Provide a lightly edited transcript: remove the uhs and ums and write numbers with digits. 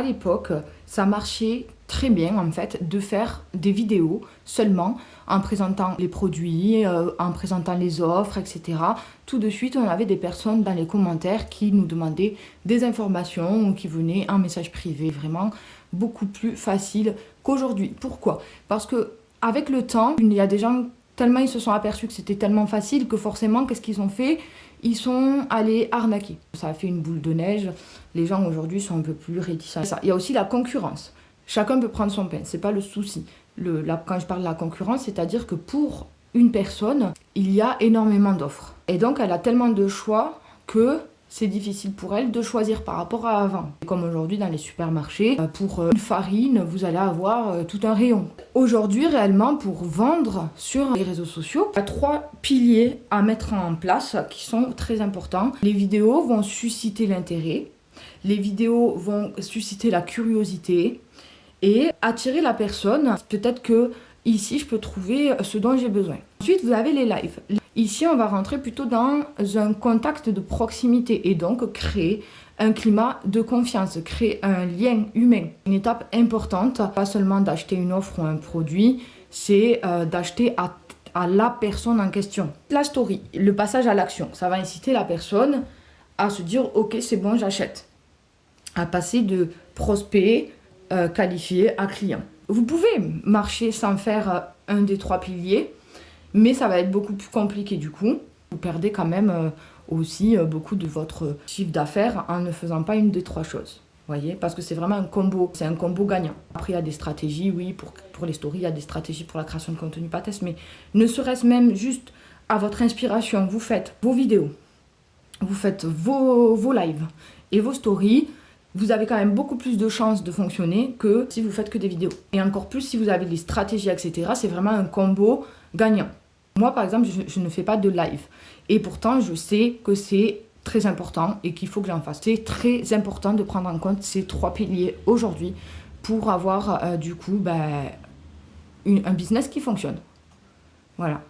À l'époque, ça marchait très bien en fait de faire des vidéos seulement en présentant les produits, en présentant les offres, etc. Tout de suite, on avait des personnes dans les commentaires qui nous demandaient des informations ou qui venaient en message privé, vraiment beaucoup plus facile qu'aujourd'hui. Pourquoi? Parce que avec le temps, il y a des gens tellement ils se sont aperçus que c'était tellement facile que forcément, qu'est-ce qu'ils ont fait? Ils sont allés arnaquer. Ça a fait une boule de neige. Les gens aujourd'hui sont un peu plus réticents. Il y a aussi la concurrence. Chacun peut prendre son pain, c'est pas le souci. Quand je parle de la concurrence, c'est-à-dire que pour une personne, il y a énormément d'offres. Et donc, elle a tellement de choix que c'est difficile pour elle de choisir par rapport à avant. Comme aujourd'hui dans les supermarchés, pour une farine, vous allez avoir tout un rayon. Aujourd'hui, réellement, pour vendre sur les réseaux sociaux, il y a 3 piliers à mettre en place qui sont très importants. Les vidéos vont susciter l'intérêt, les vidéos vont susciter la curiosité et attirer la personne. Peut-être que ici, je peux trouver ce dont j'ai besoin. Ensuite, vous avez les lives. Ici, on va rentrer plutôt dans un contact de proximité et donc créer un climat de confiance, créer un lien humain. Une étape importante, pas seulement d'acheter une offre ou un produit, c'est d'acheter à la personne en question. La story, le passage à l'action, ça va inciter la personne à se dire « Ok, c'est bon, j'achète », à passer de prospect qualifié à client. Vous pouvez marcher sans faire un des 3 piliers, mais ça va être beaucoup plus compliqué du coup. Vous perdez quand même aussi beaucoup de votre chiffre d'affaires en ne faisant pas une des 3 choses. Voyez, parce que c'est vraiment un combo, c'est un combo gagnant. Après, il y a des stratégies, oui, pour les stories, il y a des stratégies pour la création de contenu, pas test, mais ne serait-ce même juste à votre inspiration, vous faites vos vidéos, vous faites vos lives et vos stories, vous avez quand même beaucoup plus de chances de fonctionner que si vous faites que des vidéos. Et encore plus si vous avez des stratégies, etc. C'est vraiment un combo gagnant. Moi, par exemple, je ne fais pas de live. Et pourtant, je sais que c'est très important et qu'il faut que j'en fasse. C'est très important de prendre en compte ces 3 piliers aujourd'hui pour avoir du coup un business qui fonctionne. Voilà.